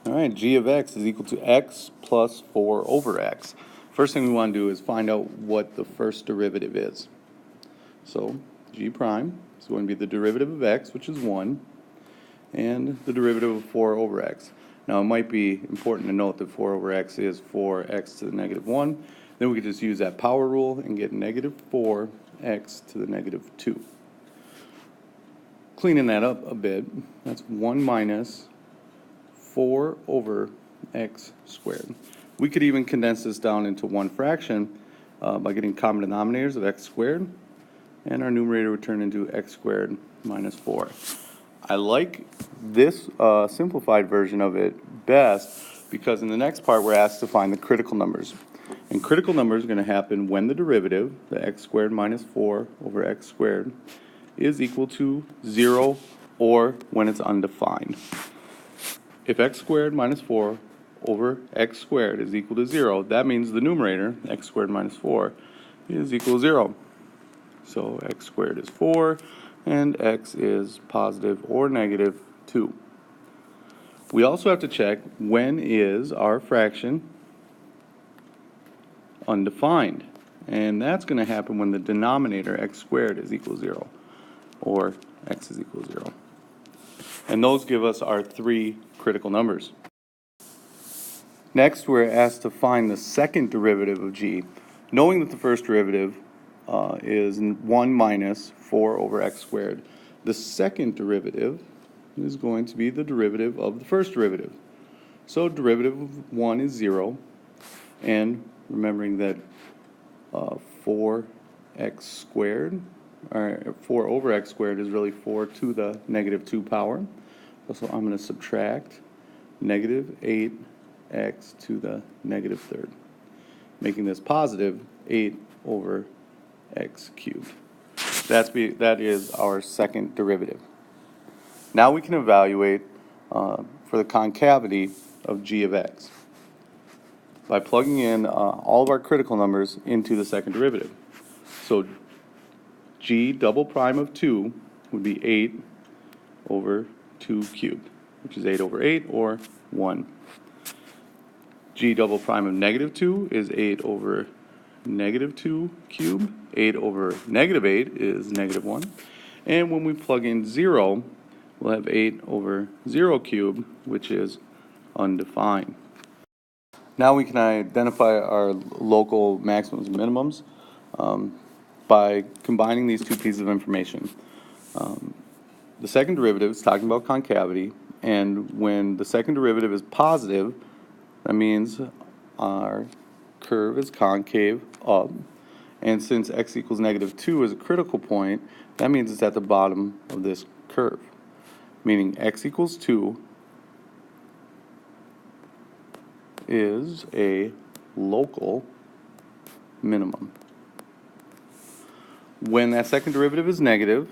All right, g of x is equal to x plus 4 over x. First thing we want to do is find out what the first derivative is. So g prime is going to be the derivative of x, which is 1, and the derivative of 4 over x. Now it might be important to note that 4 over x is 4x to the negative 1. Then we could just use that power rule and get negative 4x to the negative 2. Cleaning that up a bit, that's 1 minus 4 over x squared. We could even condense this down into one fraction by getting common denominators of x squared, and our numerator would turn into x squared minus 4. I like this simplified version of it best because in the next part we're asked to find the critical numbers. And critical numbers are going to happen when the derivative, the x squared minus 4 over x squared, is equal to 0 or when it's undefined. If x squared minus 4 over x squared is equal to 0, that means the numerator, x squared minus 4, is equal to 0. So x squared is 4, and x is positive or negative 2. We also have to check when is our fraction undefined. And that's going to happen when the denominator, x squared, is equal to 0, or x is equal to 0. And those give us our three critical numbers. Next, we're asked to find the second derivative of g, knowing that the first derivative is 1 minus 4 over x squared. The second derivative is going to be the derivative of the first derivative. So derivative of 1 is 0, and remembering that 4x squared, or 4 over x squared is really 4 to the negative 2 power. So I'm going to subtract negative 8x to the negative third, making this positive 8 over x cubed. That is our second derivative. Now we can evaluate for the concavity of g of x by plugging in all of our critical numbers into the second derivative. So g double prime of 2 would be 8 over 2 cubed, which is 8 over 8, or 1. G double prime of negative 2 is 8 over negative 2 cubed. 8 over negative 8 is negative 1. And when we plug in 0, we'll have 8 over 0 cubed, which is undefined. Now we can identify our local maximums and minimums by combining these two pieces of information. The second derivative is talking about concavity, and when the second derivative is positive, that means our curve is concave up. And since x equals negative 2 is a critical point, that means it's at the bottom of this curve, meaning x equals 2 is a local minimum. When that second derivative is negative,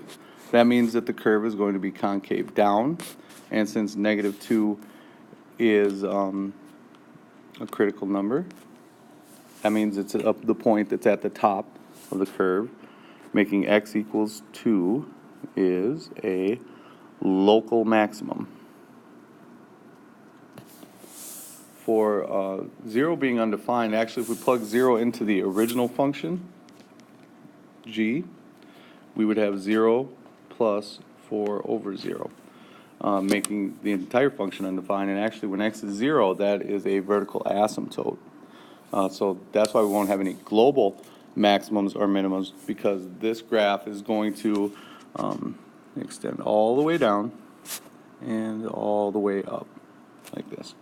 that means that the curve is going to be concave down, and since negative 2 is a critical number, that means it's up the point that's at the top of the curve, making x equals 2 is a local maximum. For 0 being undefined, actually if we plug 0 into the original function, g, we would have 0 plus 4 over 0, making the entire function undefined. And actually when x is 0, that is a vertical asymptote. So that's why we won't have any global maximums or minimums, because this graph is going to extend all the way down and all the way up like this.